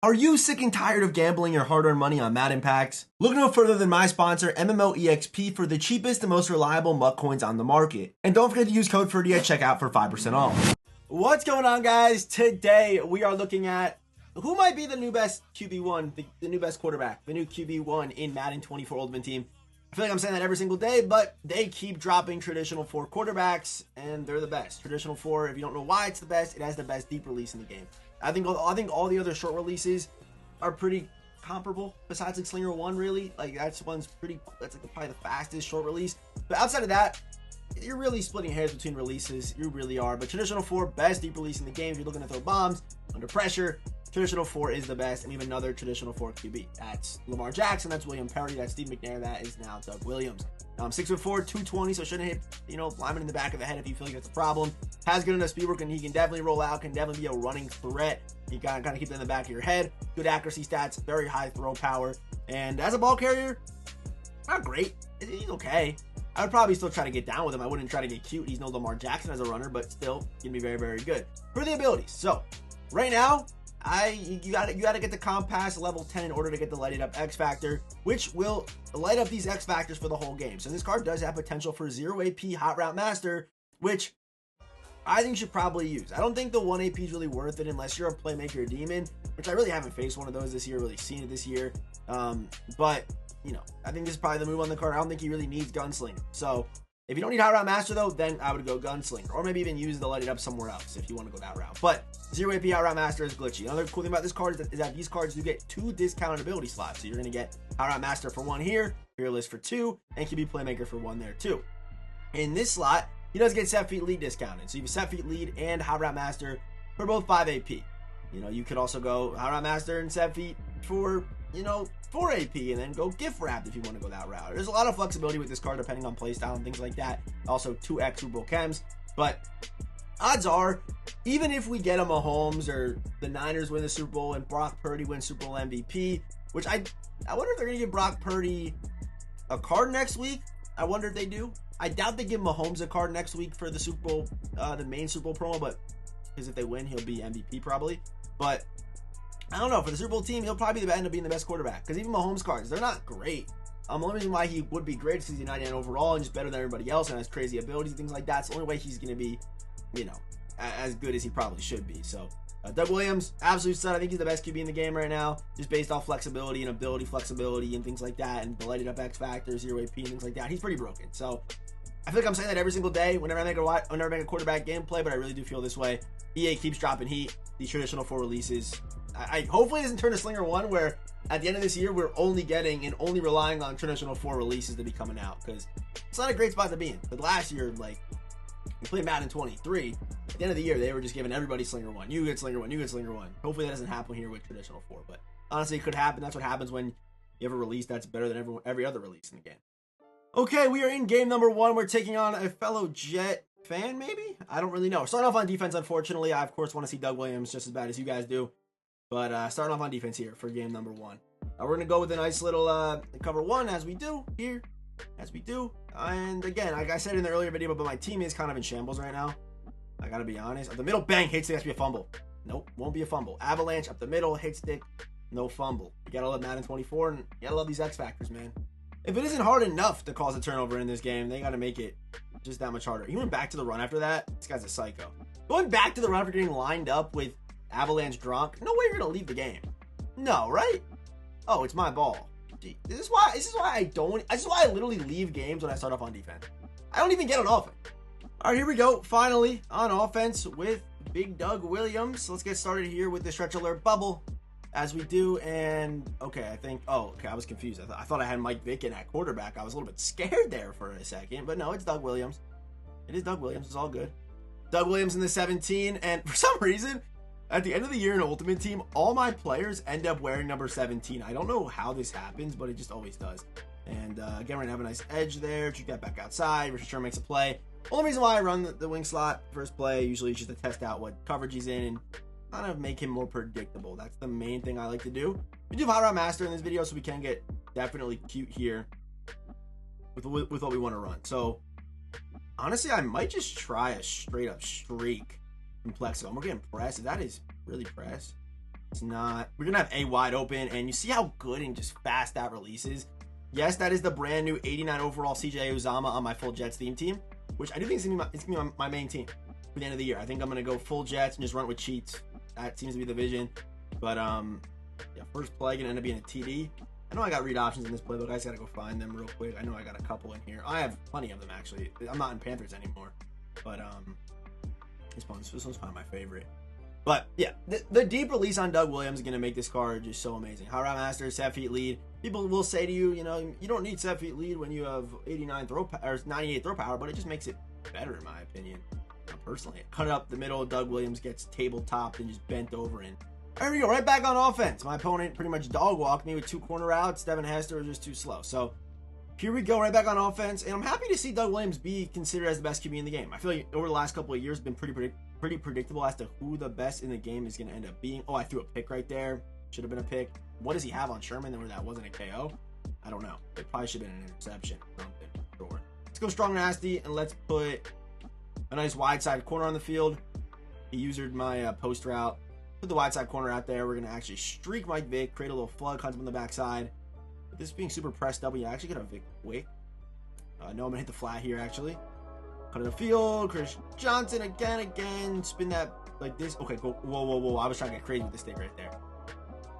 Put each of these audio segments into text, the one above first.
Are you sick and tired of gambling your hard-earned money on Madden packs? Look no further than my sponsor, MMOEXP, for the cheapest and most reliable MUT coins on the market. And don't forget to use code Ferdy at checkout for 5% off. What's going on, guys? Today, we are looking at who might be the new best QB1, the new best quarterback, the new QB1 in Madden 24 Ultimate Team. I feel like I'm saying that every single day, but they keep dropping traditional 4 quarterbacks, and they're the best. Traditional 4, if you don't know why it's the best, it has the best deep release in the game. I think all the other short releases are pretty comparable, besides like Slinger 1, really. Like, that's like probably the fastest short release. But outside of that, you're really splitting hairs between releases. You really are. But traditional 4, best deep release in the game. If you're looking to throw bombs under pressure, traditional 4 is the best. And we have another traditional 4 QB. That's Lamar Jackson. That's William Ferdy. That's Steve McNair. That is now Doug Williams. 6'4", 220, so shouldn't hit, lineman in the back of the head if you feel like that's a problem. Has good enough speed work, and he can definitely roll out, can definitely be a running threat. You gotta kind of keep that in the back of your head. Good accuracy stats, very high throw power. And as a ball carrier, not great. He's okay. I would probably still try to get down with him. I wouldn't try to get cute. He's no Lamar Jackson as a runner, but still gonna be very, very good. For the abilities, so right now, you gotta get the Compass level 10 in order to get the Light It Up X Factor, which will light up these X Factors for the whole game. So this card does have potential for 0 AP Hot Route Master, which I think you should probably use. I don't think the 1 AP is really worth it unless you're a playmaker demon, which I really haven't faced one of those this year, really seen it this year. But I think this is probably the move on the card. I don't think he really needs Gunslinger. So if you don't need Hot Route Master, though, then I would go Gunslinger. Or maybe even use the Light It Up somewhere else if you want to go that route. But 0 AP Hot Route Master is glitchy. Another cool thing about this card is that these cards do get 2 discounted ability slots. So you're going to get Hot Route Master for 1 here, Fearless for 2, and QB Playmaker for 1 there too. In this slot, he does get Set Feet Lead discounted. So you have Set Feet Lead and Hot Route Master for both 5 AP. You could also go Hot Route Master and Set Feet for 4 AP and then go gift wrapped if you want to go that route. There's a lot of flexibility with this card depending on playstyle and things like that. Also 2x Super Bowl chems, but odds are, even if we get a Mahomes or the Niners win the Super Bowl and Brock Purdy wins Super Bowl MVP, which I wonder if they're going to give Brock Purdy a card next week. I wonder if they do. I doubt they give Mahomes a card next week for the Super Bowl, the main Super Bowl promo, but because if they win, he'll be MVP probably. But I don't know, for the Super Bowl team, he'll probably end up being the best quarterback. Because even Mahomes cards, they're not great. The only reason why he would be great is because he's 99 overall and just better than everybody else and has crazy abilities and things like that. It's the only way he's going to be, as good as he probably should be. So, Doug Williams, absolute stud. I think he's the best QB in the game right now, just based off flexibility and ability flexibility and things like that, and the Light It Up X Factor, 0 AP, and things like that. He's pretty broken. So, I feel like I'm saying that every single day whenever I make a quarterback gameplay, but I really do feel this way. EA keeps dropping heat. These traditional 4 releases. I hopefully it doesn't turn to Slinger 1 where at the end of this year we're only getting and only relying on traditional 4 releases to be coming out, because it's not a great spot to be in. But last year, like, we played Madden 23, at the end of the year they were just giving everybody Slinger 1. You get Slinger 1, you get Slinger 1. Hopefully that doesn't happen here with traditional 4, but honestly it could happen. That's what happens when you have a release that's better than every other release in the game. Okay, we are in game number 1. We're taking on a fellow Jet fan, maybe? I don't really know. Starting off on defense, unfortunately. I, of course, want to see Doug Williams just as bad as you guys do. But starting off on defense here for game number 1. We're going to go with a nice little cover 1 as we do here. As we do. And again, like I said in the earlier video, but my team is kind of in shambles right now. I got to be honest. Up the middle, bang, hit stick, has to be a fumble. Nope, won't be a fumble. Avalanche, up the middle, hit stick, no fumble. You got to love Madden 24, and you got to love these X Factors, man. If it isn't hard enough to cause a turnover in this game, they got to make it just that much harder. He went back to the run after that. This guy's a psycho. Going back to the run after getting lined up with Avalanche Gronk. No way you're going to leave the game. No, right? Oh, it's my ball. Gee, this is why I literally leave games when I start off on defense. I don't even get on offense. All right, here we go. Finally on offense with Big Doug Williams. Let's get started here with the stretch alert bubble. As we do, and okay, I was confused. I thought I had Mike Vick in at quarterback. I was a little bit scared there for a second, but no, it's Doug Williams. It is Doug Williams. It's all good. Doug Williams in the 17, and for some reason, at the end of the year in Ultimate Team, all my players end up wearing number 17. I don't know how this happens, but it just always does. And again, we're gonna have a nice edge there. Shoot that back outside. Richard Sherman makes a play. Only reason why I run the wing slot first play, usually just to test out what coverage he's in and kind of make him more predictable. That's the main thing I like to do. We do have Hot Route Master in this video, so we can get definitely cute here with what we want to run. So honestly, I might just try a straight up streak from Plexo. I'm gonna get press. That is really press. It's not. We're going to have A wide open, and you see how good and just fast that releases. Yes, that is the brand new 89 overall CJ Uzama on my full Jets theme team, which I do think is going to be my main team for the end of the year. I think I'm going to go full Jets and just run it with cheats. That seems to be the vision. But, yeah, first play going to end up being a TD. I know I got read options in this playbook. I just got to go find them real quick. I know I got a couple in here. I have plenty of them, actually. I'm not in Panthers anymore. But, this one's probably my favorite. But, yeah, the deep release on Doug Williams is going to make this card just so amazing. Hot Route Master, 7 feet lead. People will say to you, you know, you don't need 7 feet lead when you have 89 throw power, or 98 throw power, but it just makes it better, in my opinion. Personally, cut it up the middle. Doug Williams gets tabletopped and just bent over in. There we go, right back on offense. My opponent pretty much dog walked me with 2 corner routes. Devin Hester was just too slow. So here we go, right back on offense. And I'm happy to see Doug Williams be considered as the best QB in the game. I feel like over the last couple of years, it's been pretty predictable as to who the best in the game is going to end up being. Oh, I threw a pick right there. Should have been a pick. What does he have on Sherman where that wasn't a KO? I don't know. It probably should have been an interception. Sure. Let's go strong nasty, and let's put a nice wide side corner on the field. He used my post route. Put the wide side corner out there. We're going to actually streak Mike Vick, create a little flood, cut him on the backside. With this being super pressed up, we actually get a Vick quick. No, I'm going to hit the flat here, actually. Cut it to field. Chris Johnson again. Spin that like this. Okay, go. Whoa. I was trying to get crazy with this stick right there.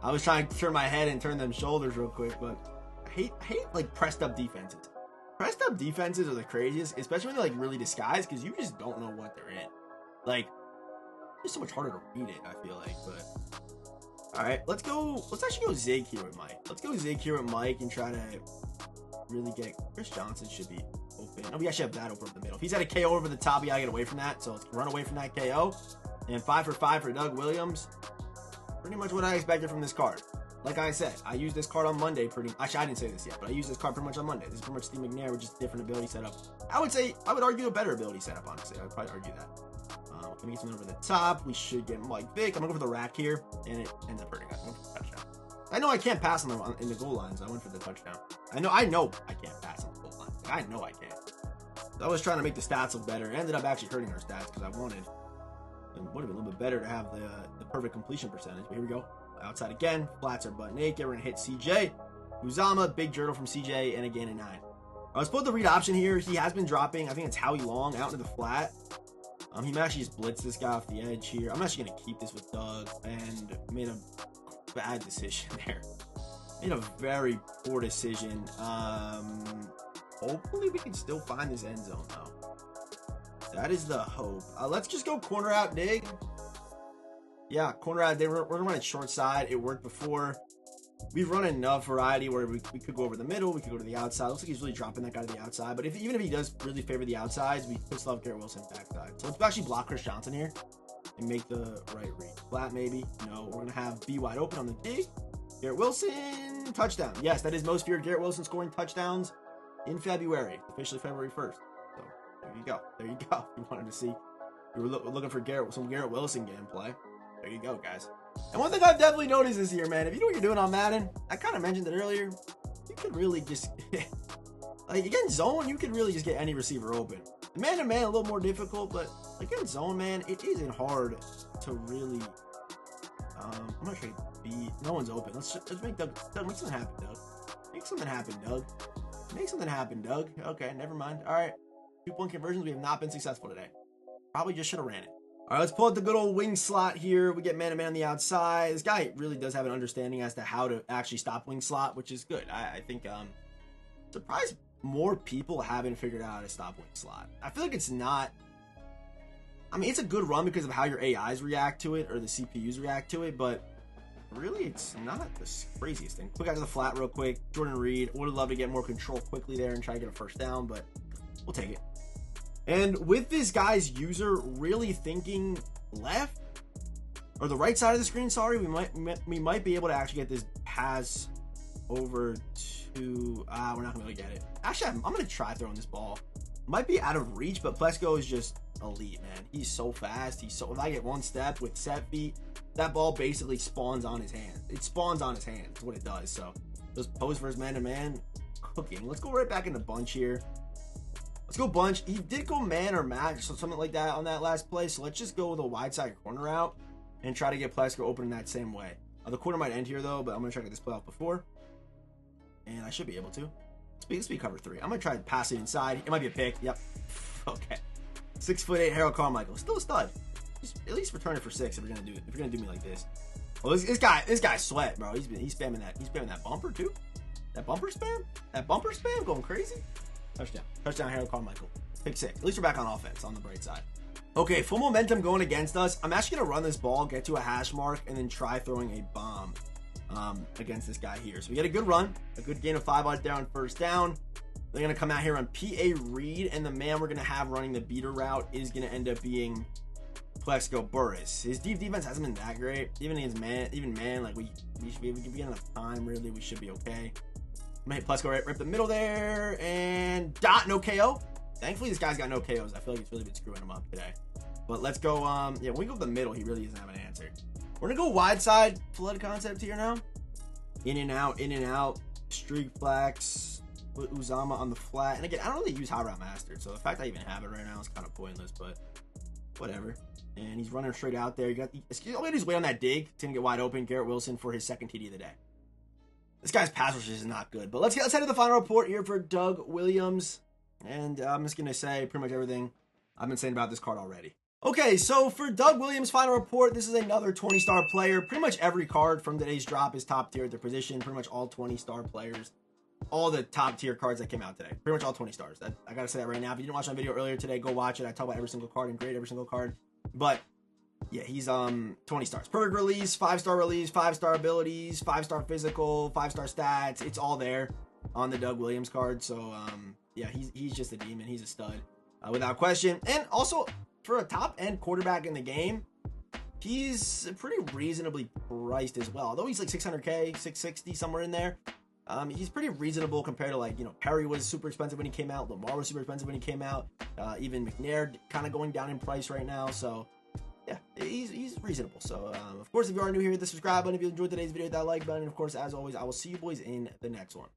I was trying to turn my head and turn them shoulders real quick, but I hate like pressed up defenses. Pressed up defenses are the craziest, especially when they're like really disguised, because you just don't know what they're in. Like, it's so much harder to read it, I feel like. But all right, let's actually go zig here with Mike. Let's go zig here with Mike and try to really get Chris Johnson should be open. Oh, we actually have that over the middle. If he's at a KO over the top, we gotta get away from that. So let's run away from that KO. And 5 for 5 for Doug Williams. Pretty much what I expected from this card. Like I said, I used this card on Monday actually, I didn't say this yet, but I used this card pretty much on Monday. This is pretty much Steve McNair with just a different ability setup. I would argue a better ability setup, honestly. I would probably argue that. Let me get something over the top. We should get Mike Vick. I'm going to go for the rack here, and it ends up hurting us. I went for the touchdown. I know I can't pass on them in the goal lines. I went for the touchdown. I know I can't pass on the goal lines. I know I can't. So I was trying to make the stats look better. It ended up actually hurting our stats because I wanted. It would have been a little bit better to have the perfect completion percentage. But here we go. Outside again. Flats are butt naked. We're going to hit CJ. Uzama, big journal from CJ, and again a 9. Let's put the read option here. He has been dropping. I think it's Howie Long out into the flat. He might actually just blitz this guy off the edge here. I'm actually going to keep this with Doug and made a bad decision there. Made a very poor decision. Hopefully we can still find this end zone though. That is the hope. Let's just go corner out dig. Yeah, corner out dig. We're going to run it short side. It worked before. We've run enough variety where we could go over the middle, we could go to the outside. Looks like he's really dropping that guy to the outside. But even if he does really favor the outsides, we could still have Garrett Wilson backside. So let's actually block Chris Johnson here and make the right read. Flat maybe. No, we're going to have B wide open on the dig. Garrett Wilson, touchdown. Yes, that is most feared Garrett Wilson scoring touchdowns in February. Officially February 1st. So there you go. There you go. You wanted to see. You were looking for some Garrett Wilson gameplay. There you go, guys. And one thing I've definitely noticed this year, man, if you know what you're doing on Madden, I kind of mentioned it earlier, you could really just, like, again, zone, you could really just get any receiver open. Man-to-man, a little more difficult, but, again, zone, man, it isn't hard to really, I'm not sure no one's open. Let's make Doug, make something happen, Doug. Make something happen, Doug. Make something happen, Doug. Okay, never mind. All right, 2-point conversions, we have not been successful today. Probably just should have ran it. All right, let's pull out the good old wing slot here. We get man-to-man on the outside. This guy really does have an understanding as to how to actually stop wing slot, which is good. I think surprised more people haven't figured out how to stop wing slot. I feel like it's not. I mean, it's a good run because of how your AIs react to it or the CPUs react to it, but really, it's not the craziest thing. Quick out to the flat real quick. Jordan Reed would have loved to get more control quickly there and try to get a first down, but we'll take it. And with this guy's user really thinking left or the right side of the screen, sorry, we might be able to actually get this pass over to. We're not gonna be able to get it. Actually, I'm gonna try throwing this ball. Might be out of reach, but Plesko is just elite, man. He's so fast. If I get one step with set feet, that ball basically spawns on his hand. It spawns on his hand. That's what it does. So just post versus man-to-man, cooking. Let's go right back into bunch here. Let's go bunch. He did go man or match or something like that on that last play. So let's just go with a wide side corner out. and try to get Plesko open in that same way. The quarter might end here though, but I'm gonna try to get this play off before, and I should be able to. Let's be cover 3. I'm gonna try to pass it inside. It might be a pick. Yep. Okay. 6'8" Harold Carmichael, still a stud. Just at least return it for 6 if you're gonna do it. If you're gonna do me like this. Oh, this guy's sweat, bro. He's spamming that. He's spamming that bumper too. That bumper spam. That bumper spam going crazy. Touchdown, Harold Carmichael. Pick 6. At least we're back on offense on the bright side. Okay, full momentum going against us. I'm actually gonna run this ball, get to a hash mark, and then try throwing a bomb against this guy here. So we get a good run, a good gain of 5 odds there on first down. They're going to come out here on PA Reed, and the man we're going to have running the beater route is going to end up being Plesko Burris. His deep defense hasn't been that great. Even against man, like we should be able to get enough time, really. We should be okay. I'm going to hit Plesko right the middle there, and no KO. Thankfully, this guy's got no KOs. I feel like it's really been screwing him up today. But let's go, yeah, when we go to the middle, he really doesn't have an answer. We're going to go wide side flood concept here now. In and out, streak flex. Put Uzama on the flat, and again, I don't really use high route mastered, so the fact I even have it right now is kind of pointless, but whatever. And he's running straight out there. You got all we do is wait on that dig. It's gonna get wide open. Garrett Wilson for his second TD of the day. This guy's pass rush is not good, but let's head to the final report here for Doug Williams, and I'm just gonna say pretty much everything I've been saying about this card already. Okay, so for Doug Williams' final report, this is another 20-star player. Pretty much every card from today's drop is top tier at their position. Pretty much all 20-star players. All the top tier cards that came out today. Pretty much all 20 stars. I gotta say that right now. If you didn't watch my video earlier today, go watch it. I talk about every single card and grade every single card. But yeah, he's 20 stars. Perfect release, 5-star release, 5-star abilities, 5-star physical, 5-star stats. It's all there on the Doug Williams card. So yeah, he's just a demon. He's a stud without question. And also for a top end quarterback in the game, he's pretty reasonably priced as well. Although he's like 600K, 660, somewhere in there. He's pretty reasonable compared to, like, you know, Perry was super expensive when he came out. Lamar was super expensive when he came out. Even McNair kind of going down in price right now. So, yeah, he's reasonable. So, of course, if you are new here, hit the subscribe button. If you enjoyed today's video, hit that like button. And, of course, as always, I will see you boys in the next one.